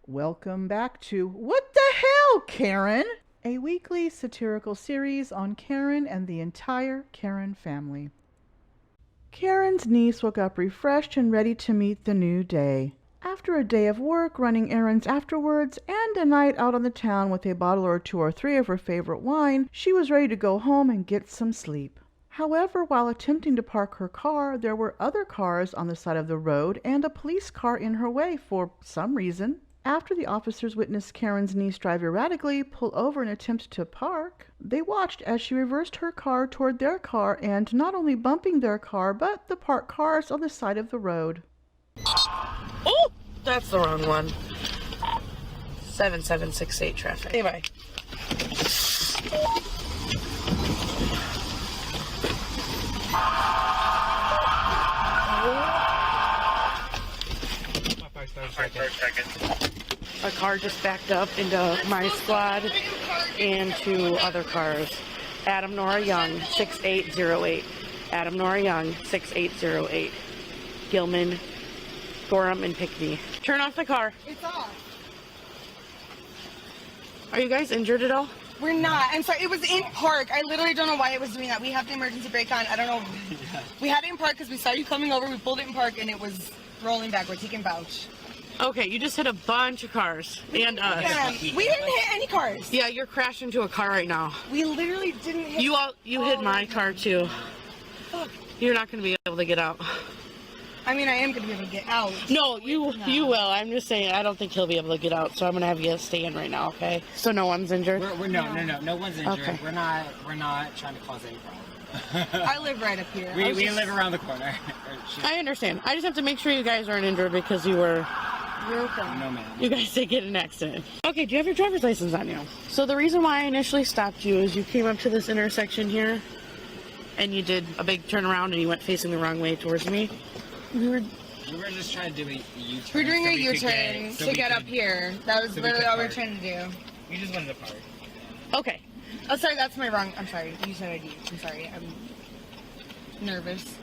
Welcome back to What the Hell, Karen? A weekly satirical series on Karen and the entire Karen family. Karen's niece woke up refreshed and ready to meet the new day. After a day of work, running errands afterwards, and a night out on the town with a bottle or two or three of her favorite wine, she was ready to go home and get some sleep. However, while attempting to park her car, there were other cars on the side of the road and a police car in her way for some reason. After the officers witnessed Karen's niece drive erratically, pull over and attempt to park, they watched as she reversed her car toward their car and not only bumping their car, but the parked cars on the side of the road. Oh, that's the wrong one. 7768 traffic. Anyway. A car just backed up into my squad and two other cars. Adam Nora Young, 6808. Adam Nora Young, 6808. Gilman, Gorham, and Pickney. Turn off the car. It's off. Are you guys injured at all? We're not. I'm sorry. It was in park. I literally don't know why it was doing that. We have the emergency brake on. I don't know. We had it in park because we saw you coming over. We pulled it in park and it was rolling backwards. He can vouch. Okay, you just hit a bunch of cars. And We didn't hit any cars. yeah, you're crashing into a car right now. We literally didn't hit. You hit my car too. Fuck. You're not going to be able to get out. I mean, I am going to be able to get out. No, you will. I'm just saying, I don't think he'll be able to get out, so I'm going to have you stay in right now, okay? So no one's injured? No one's injured. Okay. We're not trying to cause any problem. I live right up here. We live around the corner. I understand. I just have to make sure you guys aren't injured because you were... You're okay. No, ma'am. You guys did get in an accident. Okay, do you have your driver's license on you? So the reason why I initially stopped you is you came up to this intersection here and you did a big turnaround and you went facing the wrong way towards me. We were just trying to do a U-turn. We're doing a U-turn to get up here. That was literally all we're trying to do. We just wanted to park. Okay. Oh, sorry, that's my wrong. I'm sorry. You said ID. I'm sorry. I'm nervous.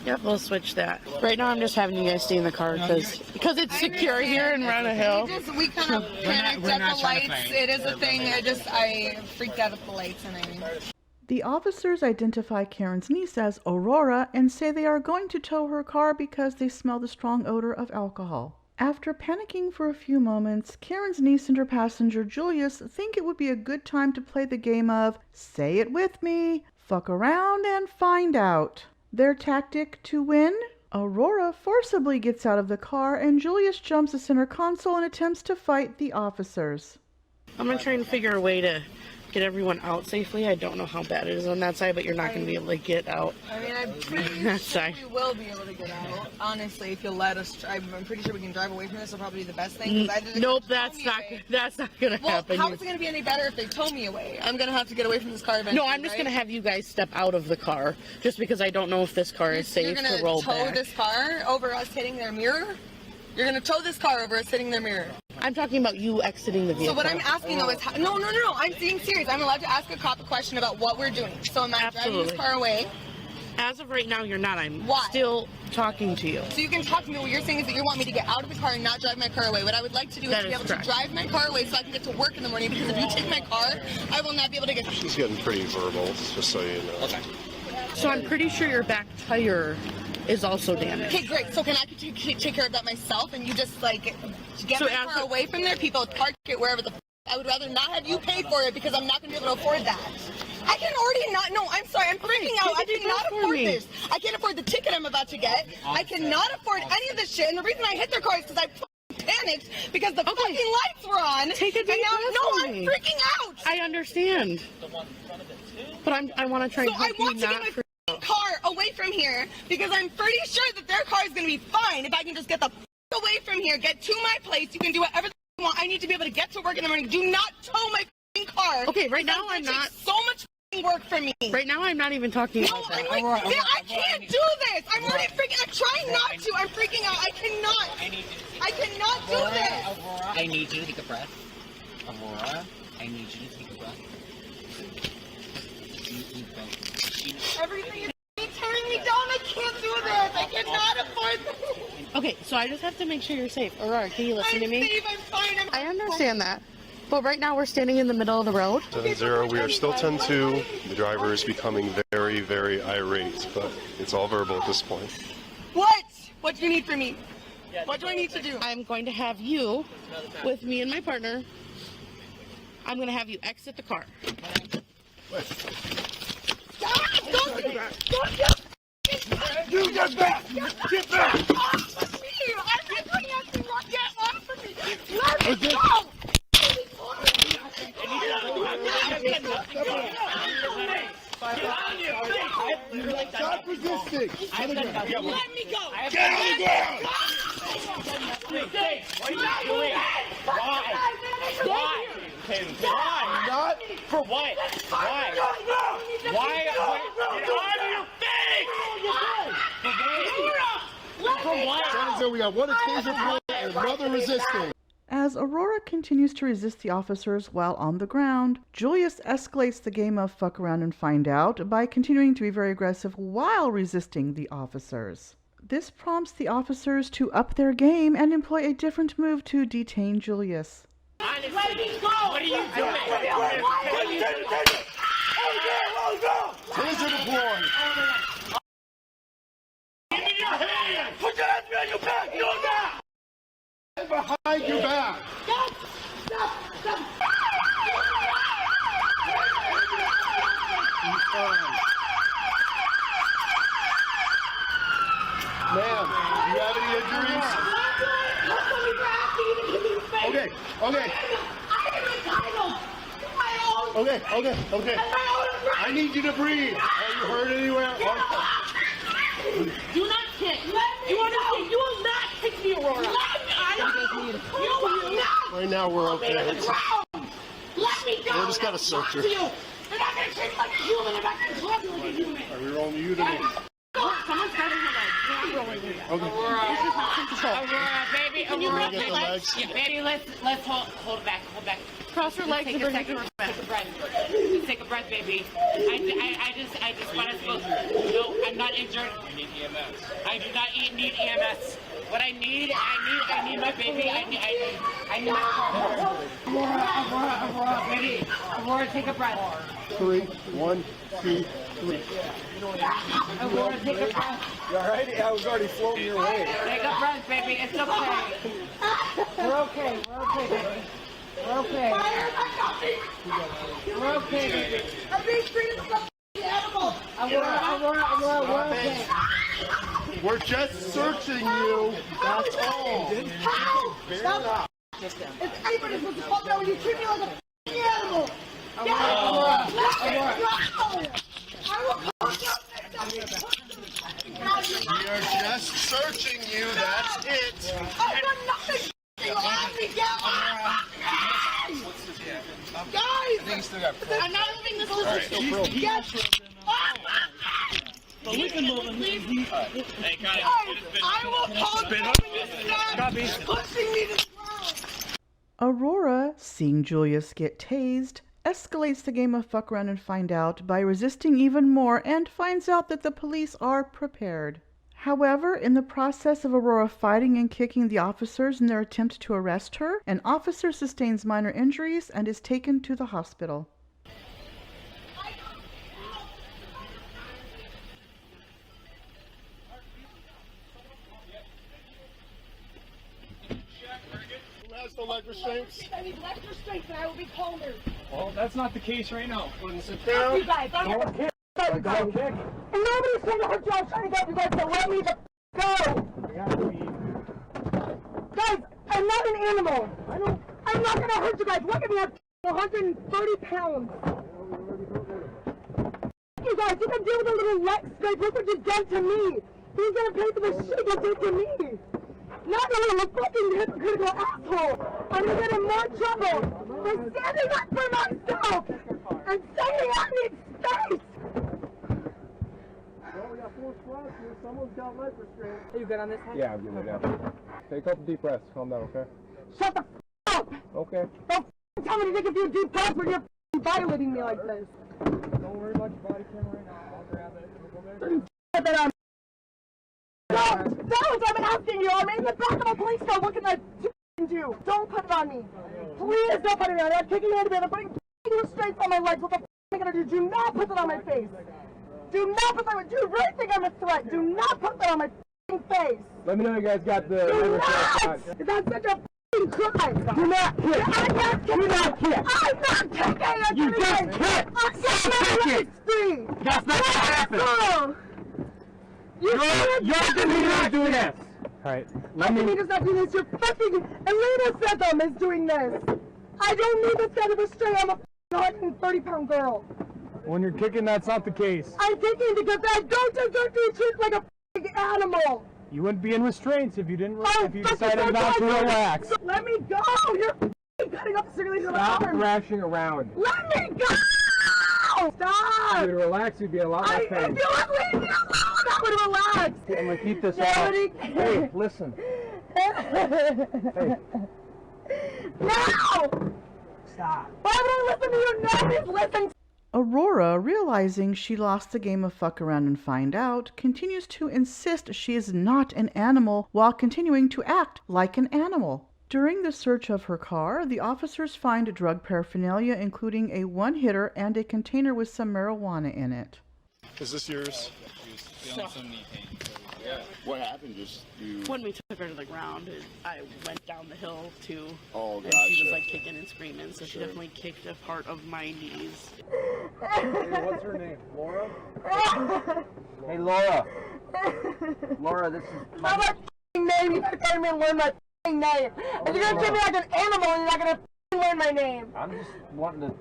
Yep, we'll switch that. Right now I'm just having you guys stay in the car because it's secure here in Run a Hill. We kind of panicked at the lights. fight. It is a thing. I freaked out at the lights and The officers identify Karen's niece as Aurora and say they are going to tow her car because they smell the strong odor of alcohol. After panicking for a few moments, Karen's niece and her passenger Julius think it would be a good time to play the game of say it with me, fuck around and find out. Their tactic to win? Aurora forcibly gets out of the car and Julius jumps the center console and attempts to fight the officers. I'm going to try and figure a way to get everyone out safely. I don't know how bad it is on that side, but you're not going to be able to get out. I mean, I'm pretty sure we will be able to get out. Honestly, if you'll let us try, I'm pretty sure we can drive away from this. Will probably be the best thing. Nope, that's not going to happen. How is it going to be any better if they tow me away? I'm going to have to get away from this car eventually. No, I'm just going to have you guys step out of the car, just because I don't know if this car is safe to roll back. You're going to tow this car over us hitting their mirror? You're going to tow this car over us hitting their mirror? I'm talking about you exiting the vehicle. So what I'm asking though is, no, I'm being serious. I'm allowed to ask a cop a question about what we're doing. So am I driving this car away? As of right now, you're not. I'm Why? still talking to you. So you can talk to me. What you're saying is that you want me to get out of the car and not drive my car away. What I would like to do is to be able to drive my car away so I can get to work in the morning, because if you take my car, I will not be able to get... She's getting pretty verbal, just so you know. Okay. So I'm pretty sure your back tire is also damaged. Okay, great. So can I take care of that myself and you just like get my car away from there? People park it wherever the I would rather not have you pay for it because I'm not going to be able to afford that. I can already not. No, I'm sorry. I'm freaking out. I cannot afford this. I can't afford the ticket I'm about to get. I cannot afford any of this shit. And the reason I hit their car is because I panicked because the fucking lights were on. Take a deep breath. No, I'm freaking out. I understand. But I want to try and help you. So I want to get my car away from here because I'm pretty sure that their car is going to be fine if I can just get the away from here, get to my place. You can do whatever you want. I need to be able to get to work in the morning. Do not tow my car. Okay, right now I'm not. So much work for me. Right now I'm not even talking about that. I can't do this. I'm already freaking. I'm trying not to. I'm freaking out. I cannot do this. Aurora, I need you to take a breath. Aurora, I need you to take a breath. Everything is tearing me down. I can't do this. I cannot afford this. Okay, so I just have to make sure you're safe. Aurora, can you listen to me? I'm safe, I'm fine. I understand that. But right now we're standing in the middle of the road. 10-0, we are still 10-2. The driver is becoming very, very irate, but it's all verbal at this point. What? What do you need from me? What do I need to do? I'm going to have you with me and my partner. I'm going to have you exit the car. You get back! Get back! I'm not doing anything wrong. Get off of me! Let me go! Stop resisting! Let me go! Get on the ground! Why? Not For what? Why? Why? Get on your face! For what? So we got one occasion for and another resisting. As Aurora continues to resist the officers while on the ground, Julius escalates the game of fuck around and find out by continuing to be very aggressive while resisting the officers. This prompts the officers to up their game and employ a different move to detain Julius. Honestly, what are you doing? Taser deployed. Give me your hand! Put your hands behind your back! You know that! Behind your back. Ma'am, do you have any injuries? Okay. I need you to breathe. Are you hurt anywhere? Do not kick. You understand? You will not kick me, Aurora. Right now we're okay. Let me go! We're just gonna search her. You're not gonna treat me like a human. I'm not gonna talk to you like a human. We're only you to me. Someone's grabbing her leg. You're not rolling me. Okay. Aurora, baby. Can you Aurora, get the legs? Yeah, baby, let's hold it back. Hold back. Cross your legs and bring it to her. Take a breath. Just take a breath, baby. I just want to smoke. No, I'm not injured. You need EMS. I do not need EMS. What I need my baby. I need my car. Aurora, baby. Aurora, take a breath. 3, 1, 2, 3. Aurora, take a breath. You alright? I was already floating your way. Take a breath, baby. It's okay. We're okay. Baby. We're okay. We're okay, baby. I'm being treated like an animal. Aurora, we're okay. We're just searching you. That's all. Stop. It's everybody supposed to calm down when you treat me like a f***ing animal. Aurora. I will calm down. We are just searching you. That's it. I've done nothing. Let me get off. Guys. I'm not moving this little. Yes. Hey, guys. I will call you when you stop pushing me to the ground. Aurora, seeing Julius get tased, escalates the game of fuck around and find out by resisting even more and finds out that the police are prepared. However, in the process of Aurora fighting and kicking the officers in their attempt to arrest her, an officer sustains minor injuries and is taken to the hospital. Who has the leg restraints? I need less restraint and I will be calmer. Well, that's not the case right now. Sit down. You guys, I'm gonna kick. And nobody's trying to hurt you. I'm trying to get you guys to let me the go. Guys, I'm not an animal. I'm not gonna hurt you guys. Look at me. I'm 130 pounds. You guys, you can deal with a little leg scrape. Look what you've done to me. Who's gonna pay for the shit you did to me? Not a little fucking hypocritical asshole. I'm gonna get in more trouble for standing up for myself and saying I need space. Well, we got 4 squads here. Someone's got leg restraints. Are you good on this? Yeah, I'm good now. Take a couple deep breaths. Calm down, okay? Shut the f up. Okay. Don't f tell me to take a few deep breaths when you're f violating me like this. Don't worry about your body camera right now. I'll grab it. We'll go there. That I'm... No, I'm asking you. I'm in the back of a police car. What can I do? Don't put it on me. Please don't put it on me. I'm kicking you into bed. I'm putting restraints on my legs. What the f*** am I going to do? Do not put that on my face. Do not put that on. Do you really think I'm a threat? Do not put that on my face. Let me know you guys got the. Do not! That's such a crime. Do not kick. I'm not kicking. Do not kick. I'm not kicking. You just kicked. I'm not. That's not what happened. You're doing this. Alright, Anita's not doing this. You're fucking. Elena Setham is doing this. I don't need this kind of restraint. I'm a 130-pound girl. when you're kicking, that's not the case. I'm kicking because I don't deserve to be treated like a f***ing animal. You wouldn't be in restraints if you didn't. If you fucking decided not to relax. Let me go. You're f***ing cutting up circulation of my Stop arm. thrashing around. Let me go. Stop. If you relax, you'd be a lot less If pain. you would leave me alone, I would relax. I'm gonna keep this Nobody out. Hey, listen. Hey. No! Stop. Why would I listen to you? Nobody's listening. Aurora, realizing she lost the game of fuck around and find out, continues to insist she is not an animal while continuing to act like an animal. During the search of her car, the officers find drug paraphernalia including a one-hitter and a container with some marijuana in it. Is this yours? What happened? Just you. When we took her to the ground, I went down the hill too. Oh, And she was gotcha. like kicking and screaming, so she definitely kicked a part of my knees. Hey, what's her name? Laura? Hey, Laura. Laura, this is Know my f***ing name. You gotta come and learn my f***ing name. If you're gonna treat me like an animal, you're not gonna f***ing learn my name. I'm just wanting to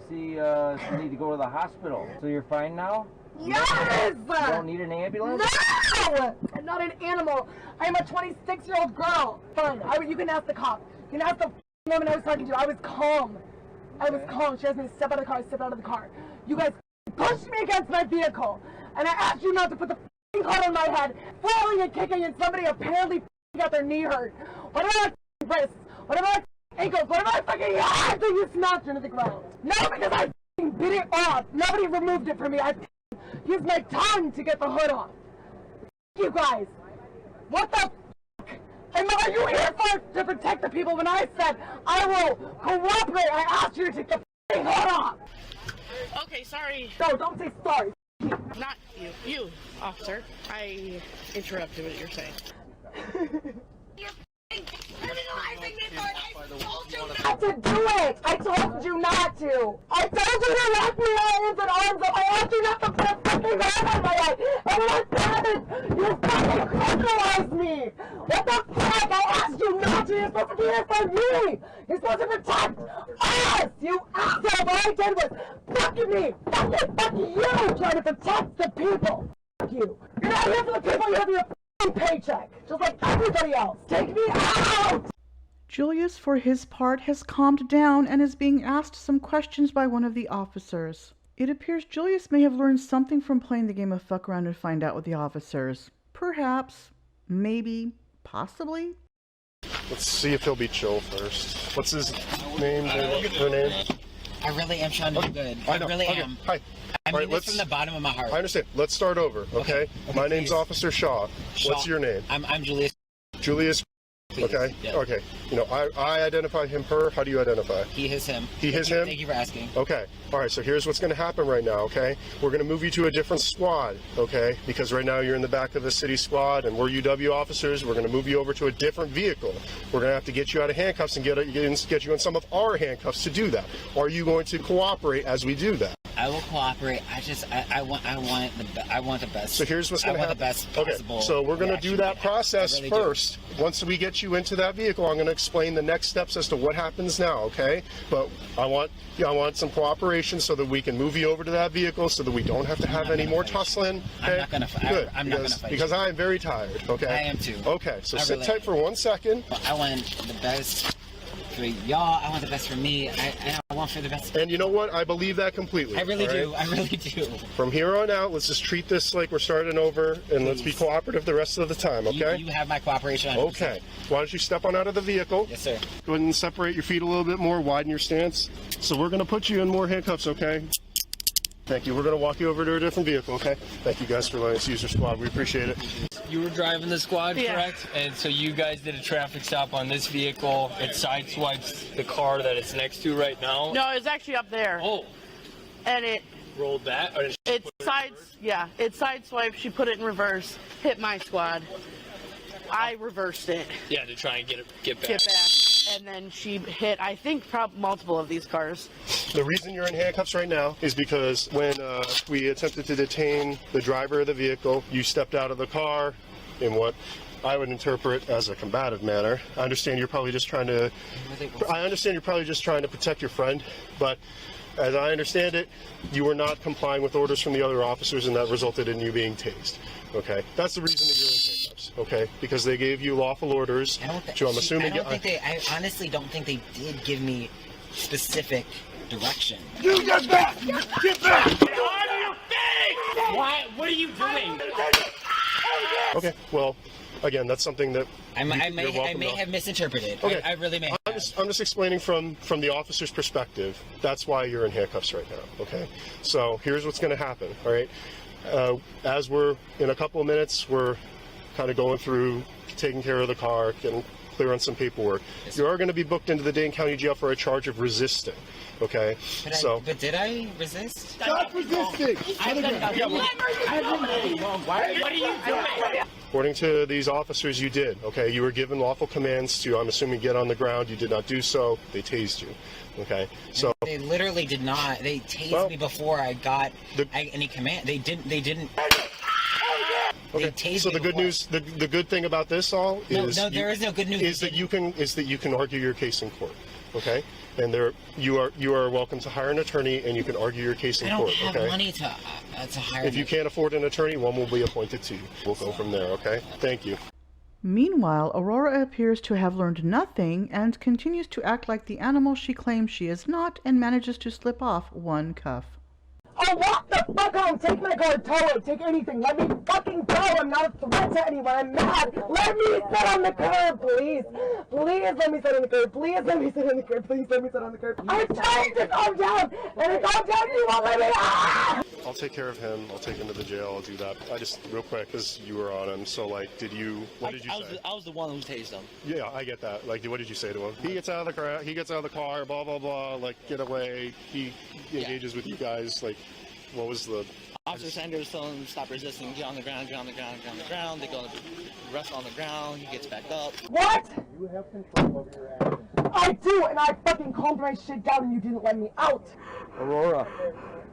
see if you need to go to the hospital. So you're fine now? Yes! You don't need an ambulance? No! I'm not an animal. I'm a 26-year-old girl. Fine. You can ask the cop. You can ask the f***ing woman I was talking to. I was calm. I was calm. She asked me to step out of the car. I stepped out of the car. You guys pushed me against my vehicle. And I asked you not to put the f***ing hood on my head, flailing and kicking, and somebody apparently f***ing got their knee hurt. What about my wrists? What about my ankles? What about my fucking hands that you smashed into the ground? No, because I f***ing bit it off. Nobody removed it from me. I used my tongue to get the hood off. You guys. What the f***? And are you here for to protect the people when I said I will cooperate? I asked you to take the f***ing hood off. Okay, sorry. No, don't say sorry. Not you. You, officer. I interrupted what you're saying. You're criminalizing me for it. I told you not to do it. I told you not to. I told you to wrap your hands and arms up. I asked you not to put a fucking hand on my head. And when I did, you fucking criminalized me. What the fuck? I asked you not to. You're supposed to be here for me. You're supposed to protect us. You asshole. All I did was fuck me. Fuck you trying to protect the people. Fuck you. You're not here for the people. You're here for your paycheck, just like everybody else. Take me out! Julius, for his part, has calmed down and is being asked some questions by one of the officers. It appears Julius may have learned something from playing the game of fuck around and find out with the officers. Perhaps, maybe, possibly. Let's see if he'll be chill first. What's his name? Her name? I really am trying to do good. I really am. Hi. I All mean right, this from the bottom of my heart. I understand. Let's start over, okay? My name's please. Officer Shaw. What's Shaw. your name? I'm Julius. Julius. Please. Okay. Yeah. Okay. You know, I identify him, her. How do you identify? He, his, him. He, his, him? Thank you for asking. Okay. All right. So here's what's going to happen right now, okay? We're going to move you to a different squad, okay? Because right now you're in the back of the city squad and we're UW officers. We're going to move you over to a different vehicle. We're going to have to get you out of handcuffs and get you in some of our handcuffs to do that. Are you going to cooperate as we do that? I will cooperate. I want the best. So here's what's going to happen. I want the best possible. Okay, so we're going to do that process I really first. Once we get you into that vehicle, I'm going to explain the next steps as to what happens now, okay? But I want some cooperation so that we can move you over to that vehicle so that we don't have to have any more tussling. Okay? I'm not going to fight. Good, I'm not going to fight. because I am very tired, okay? I am too. Okay, so I sit really tight am. for 1 second. I want the best for y'all. I want the best for me. I want for the best. And you know what? I believe that completely. I really all right? do. I really do. From here on out, let's just treat this like we're starting over, and let's be cooperative the rest of the time, okay? You have my cooperation. 100%. Okay. Why don't you step on out of the vehicle? Yes, sir. Go ahead and separate your feet a little bit more, widen your stance. So we're going to put you in more handcuffs, okay? Thank you. We're going to walk you over to a different vehicle, okay? Thank you guys for letting us use your squad. We appreciate it. you were driving the squad, Yeah. correct? And so you guys did a traffic stop on this vehicle. It sideswipes the car that it's next to right now. No, it's actually up there. Oh, And it rolled that? Or did she it put sides in reverse? yeah, it sideswiped. She put it in reverse, hit my squad. I reversed it, Yeah, to try and get back. get back, and then she hit, I think, multiple of these cars. The reason you're in handcuffs right now is because when we attempted to detain the driver of the vehicle, you stepped out of the car in what I would interpret as a combative manner. I understand you're probably just trying to protect your friend, but as I understand it, you were not complying with orders from the other officers, and that resulted in you being tased. Okay, that's the reason that you're in handcuffs. Okay, because they gave you lawful orders. I honestly don't think they did give me specific direction. You get back! Get back! Why? What are you doing? Okay, well, again, that's something that I may have misinterpreted. Okay. I really may have. I'm just explaining from the officer's perspective. That's why you're in handcuffs right now. Okay, so here's what's going to happen. All right, as we're in a couple of minutes, we're kind of going through taking care of the car, getting clear on some paperwork. Yes, You are going to be booked into the Dane County Jail for a charge of resisting. Okay, But did I resist? Stop resisting! What are you doing? according to these officers, you did. Okay, you were given lawful commands to, I'm assuming, get on the ground. You did not do so. They tased you. Okay, so They literally did not. They tased me before I got any command. They didn't. okay. They tased So me the good before. news, the good thing about this all is there is no good news. Is that you can argue your case in court. Okay, and you are welcome to hire an attorney and you can argue your case in I don't court. have Okay. money to hire. If you can't afford an attorney, one will be appointed to you. We'll go from there. Okay. Thank you. Meanwhile, Aurora appears to have learned nothing and continues to act like the animal she claims she is not and manages to slip off one cuff. Oh, walk the fuck home! Take my car, tow it, take anything. Let me fucking go! I'm not a threat to anyone. I'm mad. Let me sit on the curb, please. Please let me sit on the curb. Please let me sit on the curb. Please let me sit on the curb. I'm trying to calm down, and I calm down, you won't let me. Ah! I'll take care of him. I'll take him to the jail. I'll do that. I just real quick because you were on him. So like, what did you say? I was the one who tased him. Yeah, I get that. Like, what did you say to him? He gets out of the car. He gets out of the car. Blah blah blah. Like, get away. He engages with you guys. Like, what was the? Officer Sanders telling him to stop resisting, get on the ground, get on the ground, get on the ground. They go to rest on the ground. He gets back up. What? You have control of your actions. I do, and I fucking calmed my shit down, and you didn't let me out. Aurora,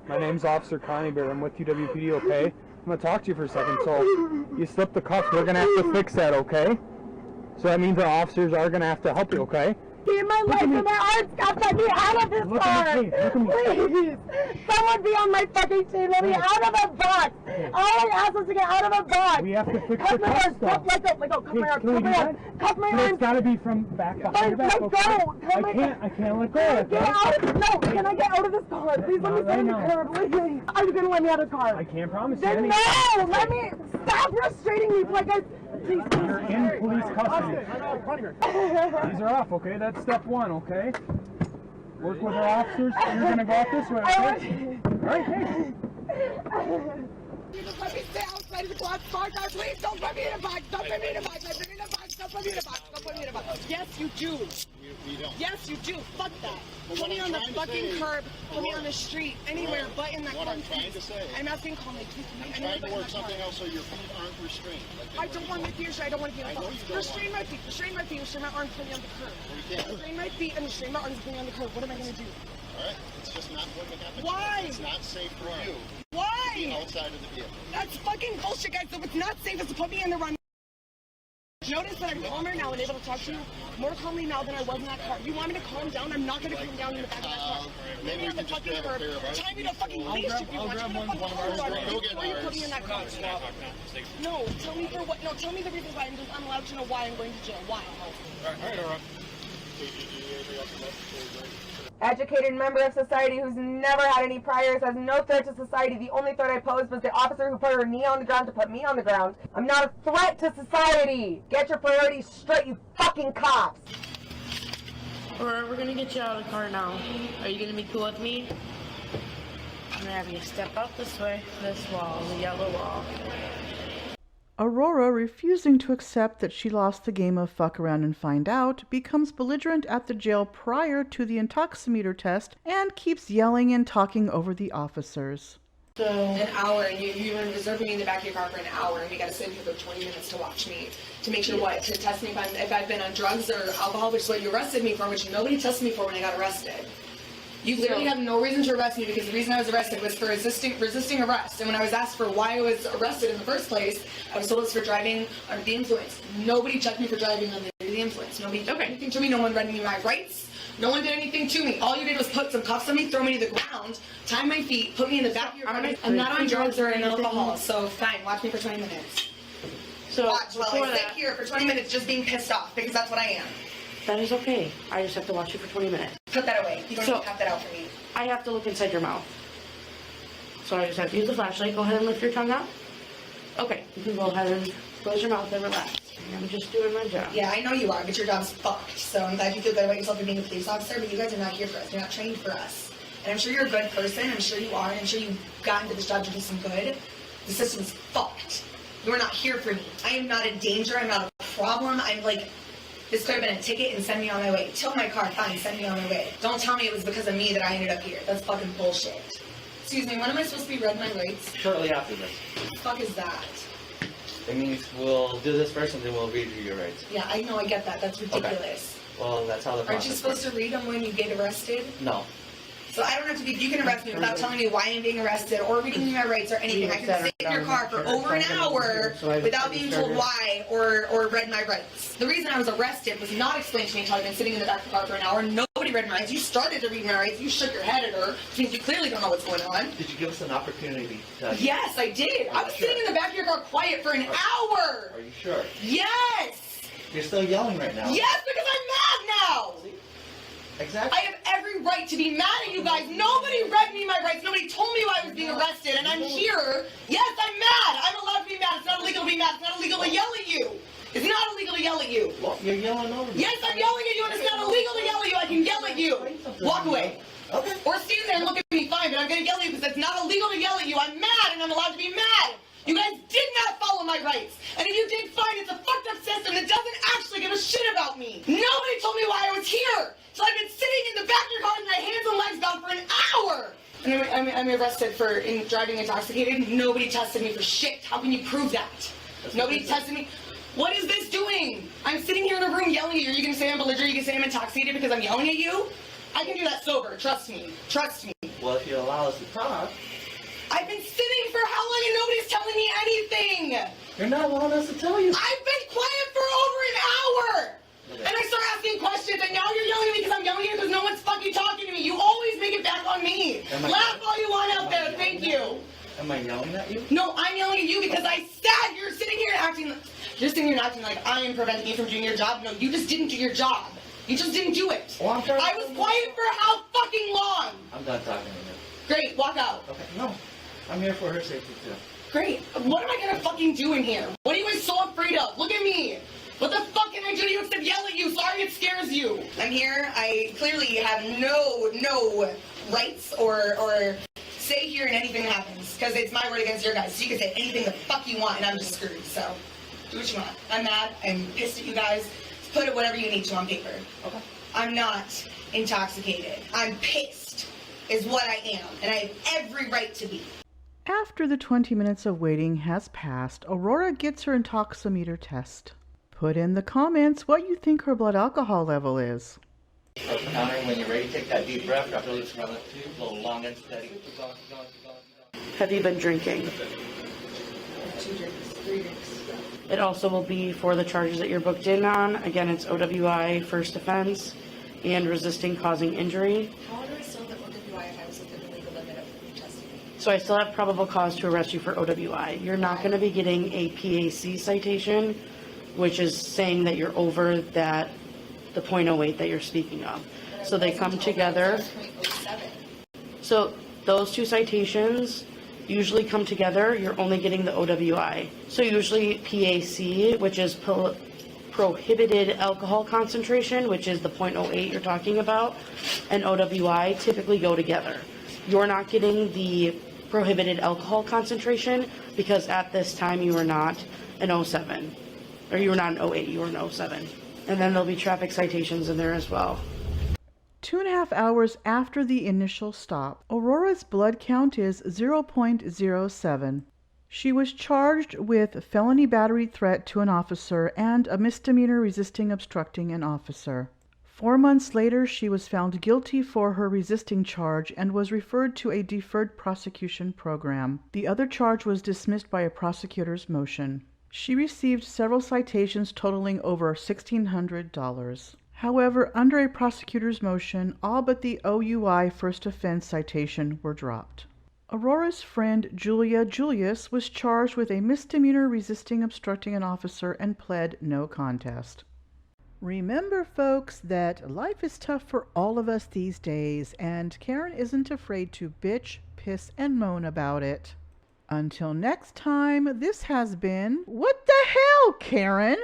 my name's Officer Connie Bear. I'm with UWPD, okay? I'm gonna talk to you for a second. So, you slipped the cuffs. We're gonna have to fix that, okay? So that means our officers are gonna have to help you, okay? Be in my life and my arms got let me out of this Look car! at me, please, look at me. Please! Someone be on my fucking team! Let me out of the box! All I asked was to get out of the box! We have to fix the Cuff my cuffs, arms! though. Let go! Cuff my arms! Can we Cuff do my arms! that? Cuff my But it's arms! gotta be from back behind your back, Let okay? go! I can't let go. Get out of no! Can I get out of this car? Please let me Not sit in the right curb, please! Are you gonna let me out of the car? I can't promise you Then anything. no! Let me stop frustrating me like I please. You're in police custody. These are off, okay? That's step one, okay? Work with our officers. You're gonna go out this way, okay? Alright, hey. Just let me stay outside of the glass car, guys. Please don't put me in a box. Don't put me in a box. Don't put me in a box. Don't put me in a box. Don't put me in a box. Yes, you do. We don't. Yes, you do. Fuck that. Well, Put me what on the I'm trying to fucking say- curb. Put me on the street. Anywhere but in that What car. I'm trying to say- I'm asking calmly. Please put me I'm anywhere trying but to in work that car. something else so your feet aren't restrained. Like they I were don't want to be restrained. I don't want to be in I the know box. you don't Restrain my feet. Restrain my feet. Restrain my arms. Put me on the curb. Well, you can't. Restrain my feet and restrain my arms. Put me on the curb. What am I going to do? All right? It's just not going to happen. Why? It's not safe for you Why? outside of the vehicle. That's fucking bullshit, guys. So it's not safe as to put me in the run. Notice that I'm calmer now and able to talk to you more calmly now than I was in that car. You want me to calm down? I'm not going to calm down in the back of that car. Maybe we on the can just fucking grab a curb. pair of ours. Tie me to fucking leash if you want. You're gonna fucking hold on me before you put me in that car. No, tell me for what? No, tell me the reason why I'm allowed to know why I'm going to jail. Why? Educated member of society who's never had any priors, has no threat to society. The only threat I posed was the officer who put her knee on the ground to put me on the ground. I'm not a threat to society. Get your priorities straight, you fucking cops. We're gonna get you out of the car now. Are you gonna be cool with me? I'm gonna have you step out this way, this wall, the yellow wall. Aurora, refusing to accept that she lost the game of fuck around and find out, becomes belligerent at the jail prior to the intoximeter test and keeps yelling and talking over the officers. So an hour, and you've been reserving me in the back of your car for an hour, and we got to sit here for 20 minutes to watch me, to make sure what? To test me if I've been on drugs or alcohol, which is what you arrested me for, which nobody tested me for when I got arrested. You literally have no reason to arrest me because the reason I was arrested was for resisting arrest. And when I was asked for why I was arrested in the first place, I was told it was for driving under the influence. Nobody checked me for driving under the influence. Nobody did anything to me. No one read me my rights. No one did anything to me. All you did was put some cuffs on me, throw me to the ground, tie my feet, put me in the back of your car. I'm not on drugs or in alcohol, so fine, watch me for 20 minutes. So watch while I sit here for 20 minutes just being pissed off, because that's what I am. That is okay. I just have to watch you for 20 minutes. Put that away. You don't need to have that out for me. I have to look inside your mouth. So I just have to use the flashlight. Go ahead and lift your tongue out. Okay, you can go ahead and close your mouth and relax. I'm just doing my job. Yeah, I know you are, but your job's fucked. So I'm glad you feel good about yourself for being a police officer, but you guys are not here for us. You're not trained for us. And I'm sure you're a good person. I'm sure you are. And I'm sure you got into this job to do some good. The system's fucked. You're not here for me. I am not a danger. I'm not a problem. I'm like, this could have been a ticket and send me on my way. Tow my car, fine, send me on my way. Don't tell me it was because of me that I ended up here. That's fucking bullshit. Excuse me, when am I supposed to be read my rights? Shortly after this. What the fuck is that? It means we'll do this first and then we'll read you your rights. Yeah, I know, I get that. That's ridiculous. Okay. Well, that's how the process Aren't you supposed to read them when you get arrested? No. So I don't have to be, you can arrest me without telling me why I'm being arrested or reading me my rights or anything. I can sit in your car for over an hour without being told why or read my rights. The reason I was arrested was not explained to me until I've been sitting in the back of the car for an hour. Nobody read my rights. You started to read my rights. You shook your head at her, which means you clearly don't know what's going on. Did you give us an opportunity to tell you? Yes, I did. I was sitting in the back of your car quiet for an hour. Are you sure? Yes. You're still yelling right now. Yes, because I'm mad now. Exactly. I have every right to be mad at you guys. Nobody read me my rights. Nobody told me why I was being arrested, and I'm here. Yes, I'm mad. I'm allowed to be mad. It's not illegal to be mad. It's not illegal to yell at you. It's not illegal to yell at you. Well, you're yelling over me. Yes, I'm yelling at you, and it's not illegal to yell at you. I can yell at you. Walk away. Okay. Or stand there and look at me fine, but I'm going to yell at you because it's not illegal to yell at you. I'm mad, and I'm allowed to be mad. You guys did not follow my rights. And if you did, fine. It's a fucked up system that doesn't actually give a shit about me. Nobody told me why I was here. So I've been sitting in the back of your car with my hands and legs down for an hour. And I'm arrested for driving intoxicated. Nobody tested me for shit. How can you prove that? Nobody tested me. What is this doing? I'm sitting here in a room yelling at you. Are you going to say I'm belligerent? You can say I'm intoxicated because I'm yelling at you? I can do that sober. Trust me. Trust me. Well, if you allow us to talk. I've been sitting for how long and nobody's telling me anything? You're not allowing us to tell you. I've been quiet for over an hour! Okay. And I start asking questions, and now you're yelling at me because I'm yelling at you because no one's fucking talking to me. You always make it back on me. Laugh all you want out there. Thank you. Am I yelling at you? No, I'm yelling at you because I said you're sitting here acting. You're sitting here acting like I am preventing you from doing your job. No, you just didn't do your job. You just didn't do it. Well, I was quiet for how fucking long? I'm done talking to you. Great, walk out. Okay, no. I'm here for her safety too. Great. What am I gonna fucking do in here? What are you guys so afraid of? Look at me. What the fuck can I do to you except yell at you? Sorry it scares you. I'm here. I clearly have no rights or say here in anything that happens. Because it's my word against your guys. So you can say anything the fuck you want and I'm just screwed. So do what you want. I'm mad. I'm pissed at you guys. Put it whatever you need to on paper. Okay. I'm not intoxicated. I'm pissed is what I am. And I have every right to be. After the 20 minutes of waiting has passed, Aurora gets her intoximeter test. Put in the comments what you think her blood alcohol level is. Counter, when you're ready, take that deep breath. Drop your lips around the blow long and steady. Have you been drinking? 2 drinks, 3 drinks. It also will be for the charges that you're booked in on. Again, it's OWI, first offense, and resisting causing injury. How do I still have OWI if I was within the legal limit of testing? So I still have probable cause to arrest you for OWI. You're not going to be getting a PAC citation, which is saying that you're over the .08 that you're speaking of. So they come together. So those two citations usually come together. You're only getting the OWI. So usually PAC, which is prohibited alcohol concentration, which is the .08 you're talking about, and OWI typically go together. You're not getting the prohibited alcohol concentration because at this time you are not in 07. Or you were not in 08, you were in 07. And then there'll be traffic citations in there as well. 2.5 hours after the initial stop, Aurora's blood count is 0.07. She was charged with felony battery threat to an officer and a misdemeanor resisting obstructing an officer. 4 months later, she was found guilty for her resisting charge and was referred to a deferred prosecution program. The other charge was dismissed by a prosecutor's motion. She received several citations totaling over $1,600. However, under a prosecutor's motion, all but the OUI first offense citation were dropped. Aurora's friend Julia Julius was charged with a misdemeanor resisting obstructing an officer and pled no contest. Remember, folks, that life is tough for all of us these days, and Karen isn't afraid to bitch, piss, and moan about it. Until next time, this has been What the Hell, Karen?